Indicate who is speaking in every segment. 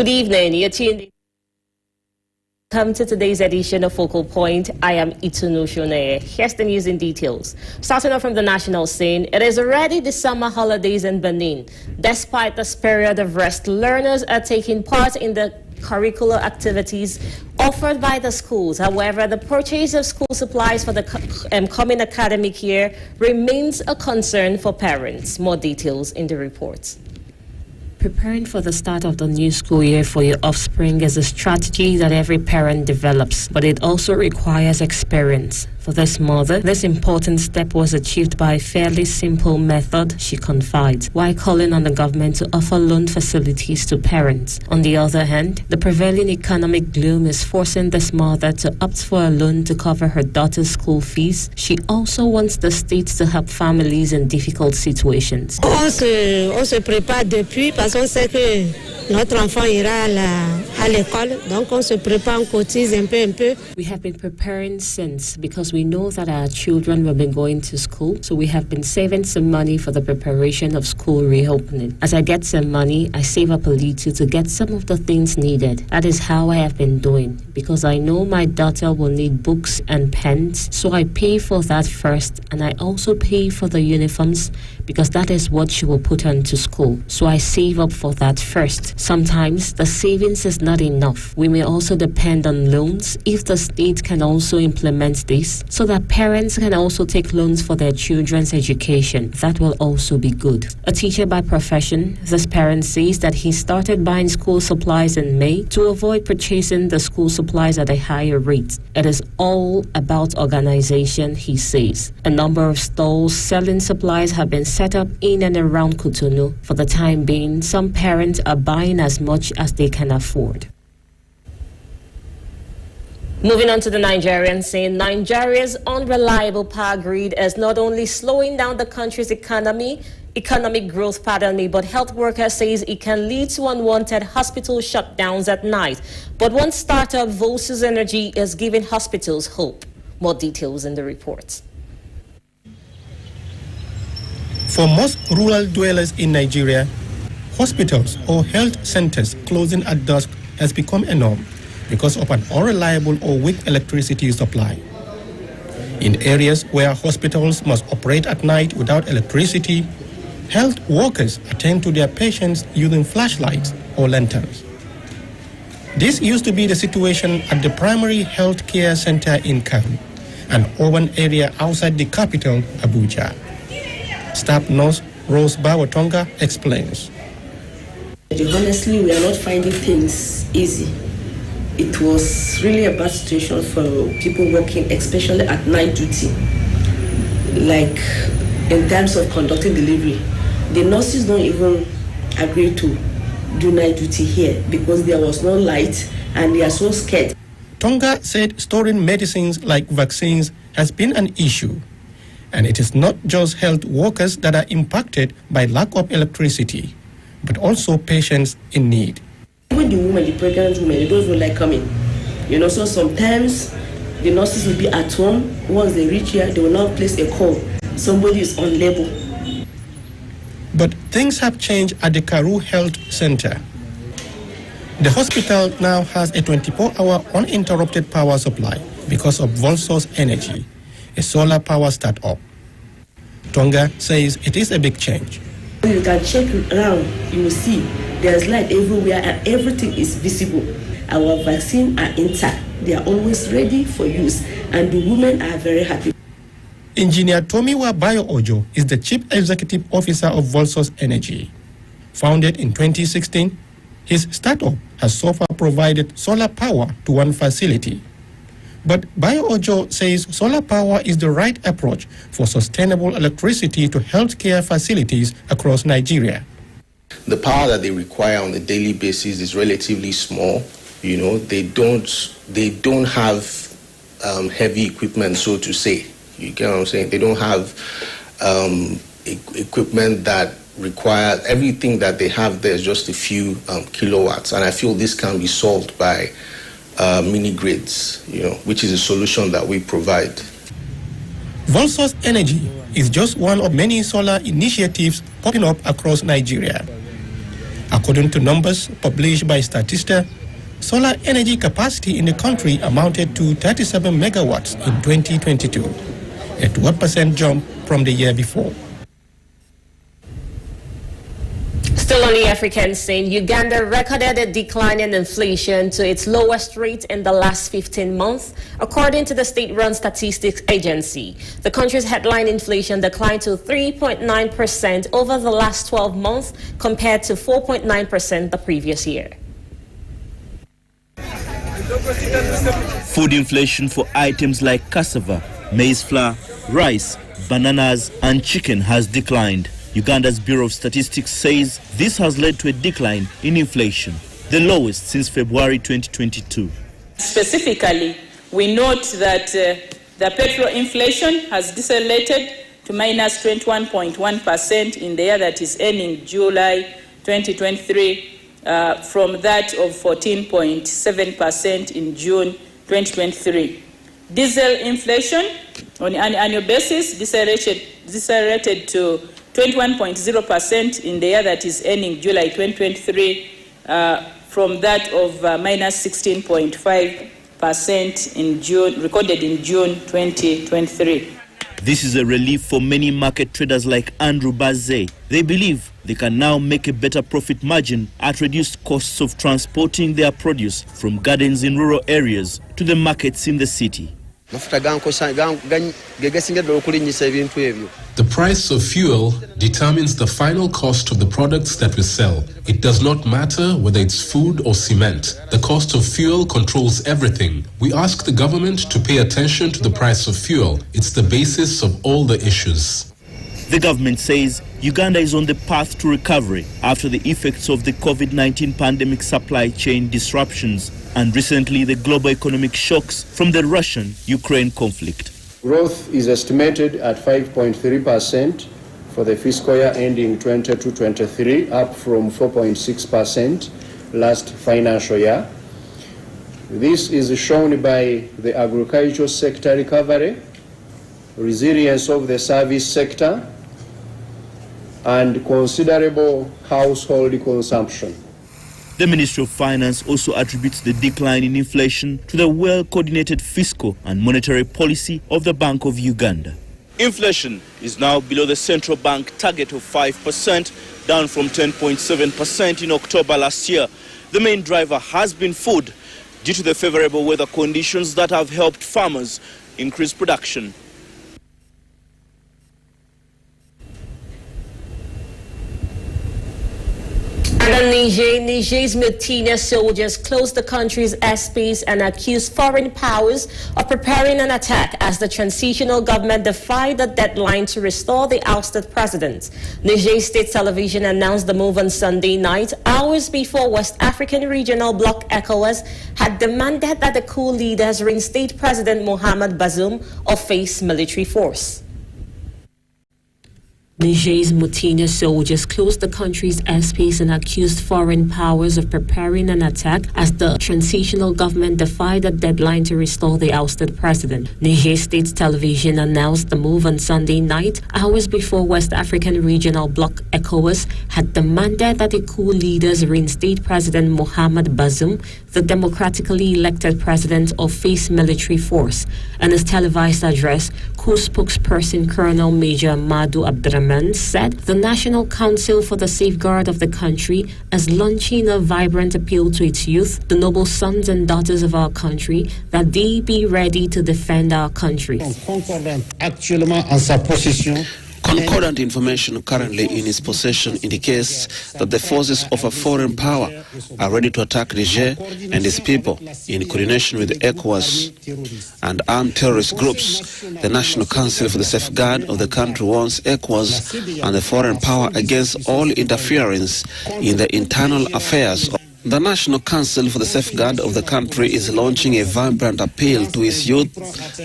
Speaker 1: Good evening. You're tuned in. Welcome to today's edition of Focal Point. I am Itunu Shone. Here's the news in details. Starting off from the national scene, it is already the summer holidays in Benin. Despite this period of rest, learners are taking part in the curricular activities offered by the schools. However, the purchase of school supplies for the coming academic year remains a concern for parents. More details in the report. Preparing for the start of the new school year for your offspring is a strategy that every parent develops, but it also requires experience. For this mother, this important step was achieved by a fairly simple method, she confides, while calling on the government to offer loan facilities to parents. On the other hand, the prevailing economic gloom is forcing this mother to opt for a loan to cover her daughter's school fees. She also wants the state to help families in difficult situations.
Speaker 2: On se prépare depuis parce qu'on sait que notre enfant ira à l'école, donc on se prépare, on cotise un peu.
Speaker 1: We have been preparing since because we know that our children will be going to school, so we have been saving some money for the preparation of school reopening. As I get some money, I save up a little to get some of the things needed. That is how I have been doing, because I know my daughter will need books and pens, so I pay for that first, and I also pay for the uniforms because that is what she will put on to school. So I save up for that first. Sometimes the savings is not enough. We may also depend on loans if the state can also implement this, so that parents can also take loans for their children's education. That will also be good. A teacher by profession, this parent says that he started buying school supplies in May to avoid purchasing the school supplies at a higher rate. It is all about organization, he says. A number of stalls selling supplies have been set up in and around Cotonou. For the time being, some parents are buying as much as they can afford. Moving on to the Nigerian scene, Nigeria's unreliable power grid is not only slowing down the country's economic growth, but health workers says it can lead to unwanted hospital shutdowns at night. But one startup, Volsus Energy, is giving hospitals hope. More details in the report.
Speaker 3: For most rural dwellers in Nigeria, hospitals or health centers closing at dusk has become a norm because of an unreliable or weak electricity supply. In areas where hospitals must operate at night without electricity, health workers attend to their patients using flashlights or lanterns. This used to be the situation at the Primary Health Care Center in Karu, an urban area outside the capital, Abuja. Staff nurse Rose Bawatonga explains.
Speaker 4: Honestly, we are not finding things easy. It was really a bad situation for people working, especially at night duty. Like in terms of conducting delivery, the nurses don't even agree to do night duty here because there was no light and they are so scared.
Speaker 3: Tonga said storing medicines like vaccines has been an issue. And it is not just health workers that are impacted by lack of electricity, but also patients in need.
Speaker 4: Even the women, the pregnant women, they don't even like coming. So sometimes the nurses will be at home. Once they reach here, they will now place a call. Somebody is on label.
Speaker 3: But things have changed at the Karu Health Center. The hospital now has a 24-hour uninterrupted power supply because of Volsus Energy, a solar power startup. Tonga says it is a big change.
Speaker 4: You can check around, you will see there's light everywhere and everything is visible. Our vaccines are intact. They are always ready for use and the women are very happy.
Speaker 3: Engineer Tomiwa Bayo-Ojo is the Chief Executive Officer of Volsus Energy. Founded in 2016, his startup has so far provided solar power to one facility. But Bayo-Ojo says solar power is the right approach for sustainable electricity to healthcare facilities across Nigeria.
Speaker 5: The power that they require on a daily basis is relatively small. They don't have heavy equipment, so to say. You get what I'm saying? They don't have equipment that requires everything that they have. There's just a few kilowatts, and I feel this can be solved by mini grids, which is a solution that we provide.
Speaker 3: Volsus Energy is just one of many solar initiatives popping up across Nigeria. According to numbers published by Statista, solar energy capacity in the country amounted to 37 megawatts in 2022, a 12% jump from the year before.
Speaker 1: Still on the African scene, Uganda recorded a decline in inflation to its lowest rate in the last 15 months, according to the state-run statistics agency. The country's headline inflation declined to 3.9% over the last 12 months compared to 4.9% the previous year.
Speaker 6: Food inflation for items like cassava, maize flour, rice, bananas and chicken has declined. Uganda's Bureau of Statistics says this has led to a decline in inflation, the lowest since February 2022.
Speaker 7: Specifically, we note that the petrol inflation has decelerated to minus 21.1% in the year that is ending July 2023 from that of 14.7% in June 2023. Diesel inflation on an annual basis decelerated to 21.0% in the year that is ending July 2023 from that of minus 16.5% in June, recorded in June 2023.
Speaker 6: This is a relief for many market traders like Andrew Baze. They believe they can now make a better profit margin at reduced costs of transporting their produce from gardens in rural areas to the markets in the city.
Speaker 8: The price of fuel determines the final cost of the products that we sell. It does not matter whether it's food or cement. The cost of fuel controls everything. We ask the government to pay attention to the price of fuel. It's the basis of all the issues.
Speaker 6: The government says Uganda is on the path to recovery after the effects of the COVID-19 pandemic supply chain disruptions and recently the global economic shocks from the Russian-Ukraine conflict.
Speaker 9: Growth is estimated at 5.3% for the fiscal year ending 22-23, up from 4.6% last financial year. This is shown by the agricultural sector recovery, resilience of the service sector, and considerable household consumption.
Speaker 6: The Ministry of Finance also attributes the decline in inflation to the well-coordinated fiscal and monetary policy of the Bank of Uganda. Inflation is now below the central bank target of 5%, down from 10.7% in October last year. The main driver has been food, due to the favorable weather conditions that have helped farmers increase production.
Speaker 1: And Niger's mutinous soldiers closed the country's airspace and accused foreign powers of preparing an attack as the transitional government defied the deadline to restore the ousted president. Niger State Television announced the move on Sunday night, hours before West African Regional Bloc ECOWAS had demanded that the coup leaders reinstate President Mohamed Bazoum or face military force. Niger's mutinous soldiers closed the country's airspace and accused foreign powers of preparing an attack as the transitional government defied the deadline to restore the ousted president. Niger State Television announced the move on Sunday night, hours before West African Regional Bloc ECOWAS had demanded that the coup leaders reinstate President Mohamed Bazoum, the democratically elected president, or face military force. In his televised address, coup spokesperson Colonel Major Madu Abdrahman said the National Council for the Safeguard of the Country is launching a vibrant appeal to its youth, the noble sons and daughters of our country, that they be ready to defend our country.
Speaker 10: Concordant information currently in his possession indicates that the forces of a foreign power are ready to attack Niger and its people in coordination with the ECOWAS and armed terrorist groups. The National Council for the Safeguard of the Country warns ECOWAS and the foreign power against all interference in the internal affairs. The National Council for the Safeguard of the Country is launching a vibrant appeal to its youth,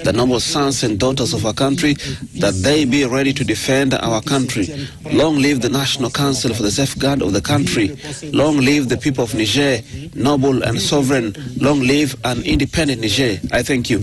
Speaker 10: the noble sons and daughters of our country, that they be ready to defend our country. Long live the National Council for the Safeguard of the Country. Long live the people of Niger, noble and sovereign. Long live an independent Niger. I thank you.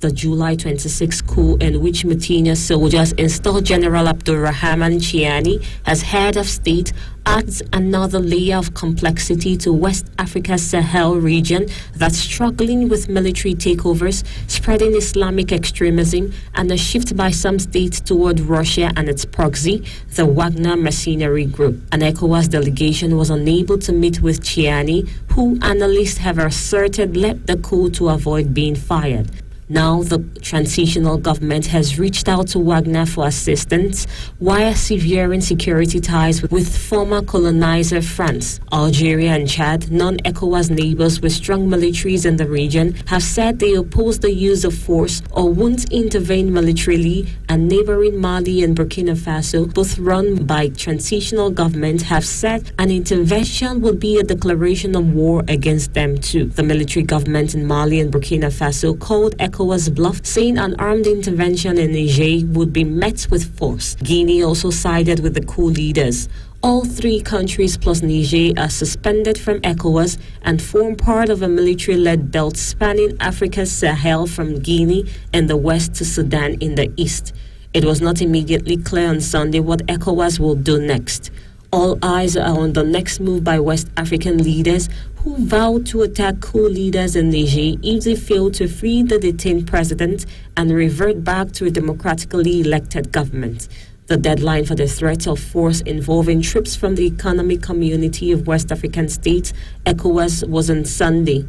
Speaker 1: The July 26 coup in which Mauritania soldiers installed General Abdulrahman Chiani as head of state adds another layer of complexity to West Africa's Sahel region that's struggling with military takeovers, spreading Islamic extremism, and a shift by some states toward Russia and its proxy, the Wagner mercenary group. An ECOWAS delegation was unable to meet with Chiani, who analysts have asserted led the coup to avoid being fired. Now the transitional government has reached out to Wagner for assistance while severing security ties with former colonizer France. Algeria and Chad, non-ECOWAS neighbors with strong militaries in the region, have said they oppose the use of force or won't intervene militarily, and neighboring Mali and Burkina Faso, both run by transitional government, have said an intervention would be a declaration of war against them too. The military government in Mali and Burkina Faso called ECOWAS bluff, saying an armed intervention in Niger would be met with force. Guinea also sided with the coup leaders. All three countries plus Niger are suspended from ECOWAS and form part of a military-led belt spanning Africa's Sahel from Guinea in the west to Sudan in the east. It was not immediately clear on Sunday what ECOWAS will do next. All eyes are on the next move by West African leaders who vowed to attack coup leaders in Niger if they fail to free the detained president and revert back to a democratically elected government. The deadline for the threat of force involving troops from the Economic Community of West African States, ECOWAS, was on Sunday.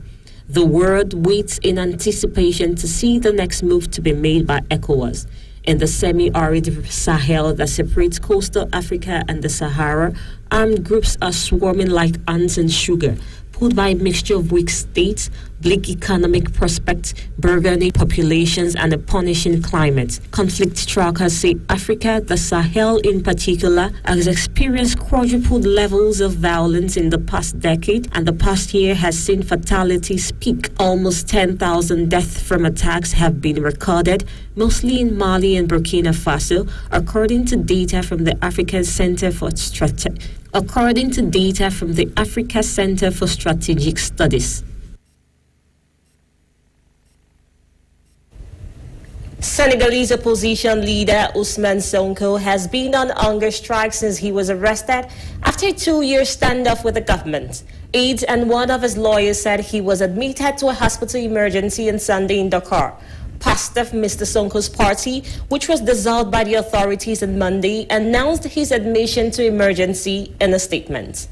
Speaker 1: The world waits in anticipation to see the next move to be made by ECOWAS. In the semi-arid Sahel that separates coastal Africa and the Sahara, armed groups are swarming like ants in sugar, pulled by a mixture of weak states, bleak economic prospects, burgeoning populations, and a punishing climate. Conflict trackers say Africa, the Sahel in particular, has experienced quadrupled levels of violence in the past decade, and the past year has seen fatalities peak. Almost 10,000 deaths from attacks have been recorded, mostly in Mali and Burkina Faso, according to data from the African Center for Strategic Studies. Senegalese opposition leader Ousmane Sonko has been on hunger strike since he was arrested after a 2-year standoff with the government. Aides and one of his lawyers said he was admitted to a hospital emergency on Sunday in Dakar. PASTEF, Mr. Sonko's party, which was dissolved by the authorities on Monday, announced his admission to emergency in a statement.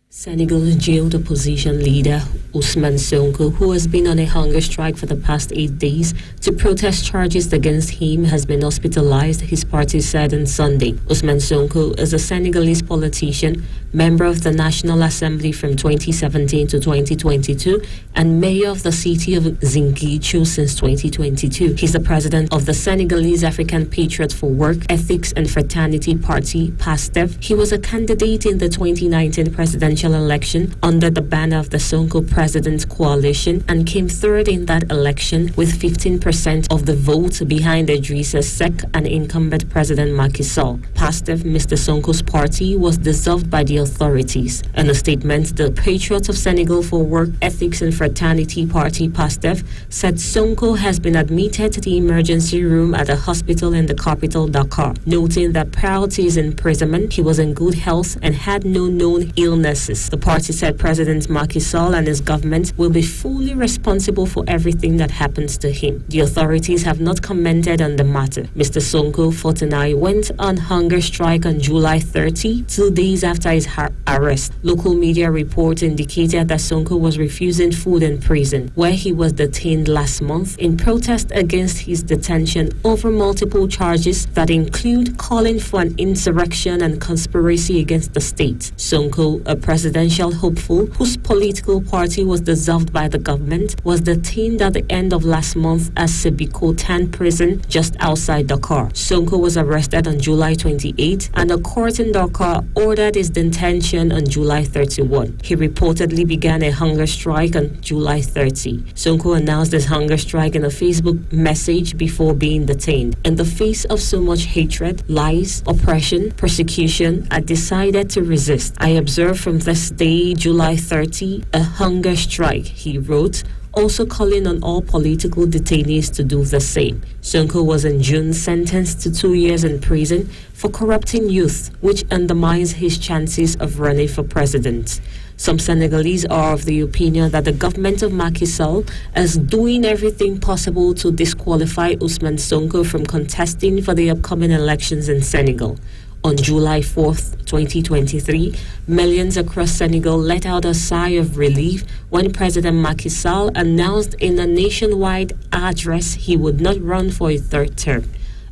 Speaker 1: Senegal's jailed opposition leader Ousmane Sonko, who has been on a hunger strike for the past 8 days to protest charges against him, has been hospitalized, his party said on Sunday. Ousmane Sonko is a Senegalese politician, member of the National Assembly from 2017 to 2022, and mayor of the city of Ziguinchor since 2022. He's the president of the Senegalese African Patriots for Work, Ethics and Fraternity Party, PASTEF. He was a candidate in the 2019 presidential election under the banner of the Sonko President's Coalition and came third in that election with 15% of the vote behind Idrissa Seck and incumbent President Macky Sall. PASTEF, Mr. Sonko's party, was dissolved by the authorities. In a statement, the Patriots of Senegal for Work, Ethics and Fraternity Party, PASTEF, said Sonko has been admitted to the emergency room at a hospital in the capital, Dakar, noting that prior to his imprisonment, he was in good health and had no known illnesses. The party said President Macky Sall and his government will be fully responsible for everything that happens to him. The authorities have not commented on the matter. Mr. Sonko, 49, went on hunger strike on July 30, 2 days after his arrest. Local media reports indicated that Sonko was refusing food in prison, where he was detained last month in protest against his detention over multiple charges that include calling for an insurrection and conspiracy against the state. Sonko, a presidential hopeful whose political party was dissolved by the government, was detained at the end of last month at Sébikotane prison just outside Dakar. Sonko was arrested on July 28 and a court in Dakar ordered his detention on July 31. He reportedly began a hunger strike on July 30. Sonko announced his hunger strike in a Facebook message before being detained. In the face of so much hatred, lies, oppression, persecution, I decided to resist. I observed from this day, July 30, a hunger strike, he wrote. also calling on all political detainees to do the same. Sonko was in June sentenced to 2 years in prison for corrupting youth, which undermines his chances of running for president. Some Senegalese are of the opinion that the government of Macky Sall is doing everything possible to disqualify Ousmane Sonko from contesting for the upcoming elections in Senegal. On July 4th, 2023, millions across Senegal let out a sigh of relief when President Macky Sall announced in a nationwide address he would not run for a third term.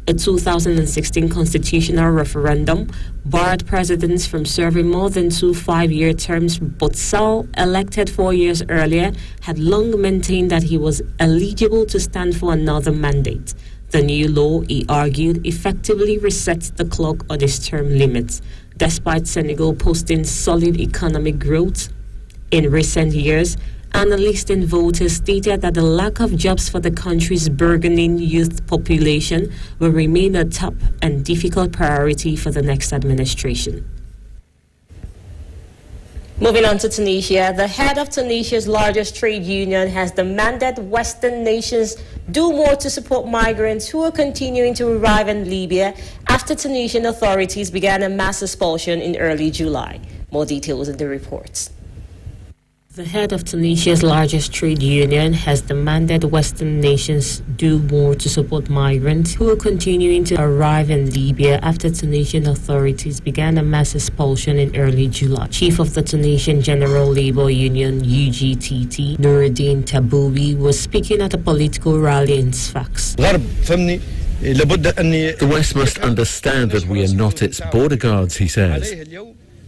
Speaker 1: A 2016 constitutional referendum barred presidents from serving more than 2 5-year terms, but Sall, elected 4 years earlier, had long maintained that he was eligible to stand for another mandate. The new law, he argued, effectively resets the clock on his term limits. Despite Senegal posting solid economic growth in recent years, analysts and voters stated that the lack of jobs for the country's burgeoning youth population will remain a top and difficult priority for the next administration. Moving on to Tunisia, the head of Tunisia's largest trade union has demanded Western nations do more to support migrants who are continuing to arrive in Libya after Tunisian authorities began a mass expulsion in early July. More details in the reports. The head of Tunisia's largest trade union has demanded Western nations do more to support migrants who are continuing to arrive in Libya after Tunisian authorities began a mass expulsion in early July. Chief of the Tunisian General Labour Union, UGTT, Noureddin Taboubi, was speaking at a political rally in Sfax.
Speaker 11: The West must understand that we are not its border guards, he says.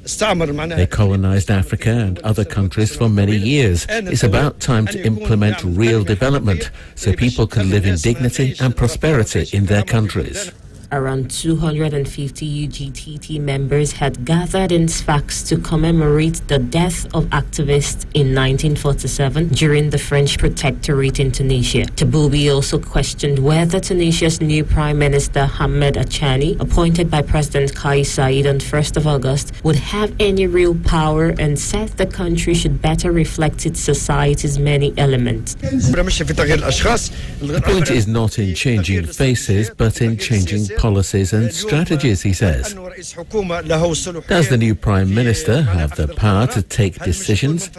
Speaker 11: They colonized Africa and other countries for many years. It's about time to implement real development so people can live in dignity and prosperity in their countries.
Speaker 1: Around 250 UGTT members had gathered in Sfax to commemorate the death of activists in 1947 during the French protectorate in Tunisia. Taboubi also questioned whether Tunisia's new Prime Minister Hamed Achani, appointed by President Kais Saied on 1st of August, would have any real power and said the country should better reflect its society's many elements.
Speaker 11: The point is not in changing faces, but in changing policies and strategies, he says. Does the new Prime Minister have the power to take decisions?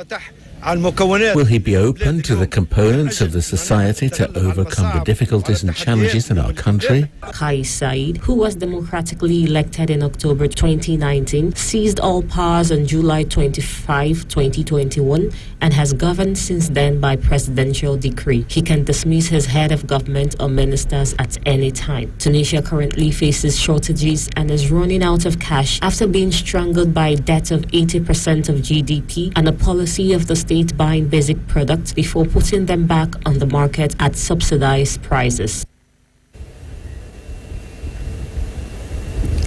Speaker 11: Will he be open to the components of the society to overcome the difficulties and challenges in our country?
Speaker 1: Kais Saied, who was democratically elected in October 2019, seized all powers on July 25, 2021, and has governed since then by presidential decree. He can dismiss his head of government or ministers at any time. Tunisia currently faces shortages and is running out of cash after being strangled by a debt of 80% of GDP and a policy of the state buying basic products before putting them back on the market at subsidized prices.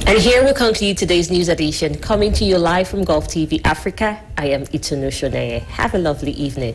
Speaker 1: And here we conclude today's news edition, coming to you live from Gulf TV Africa. I am Itunu Shoneye. Have a lovely evening.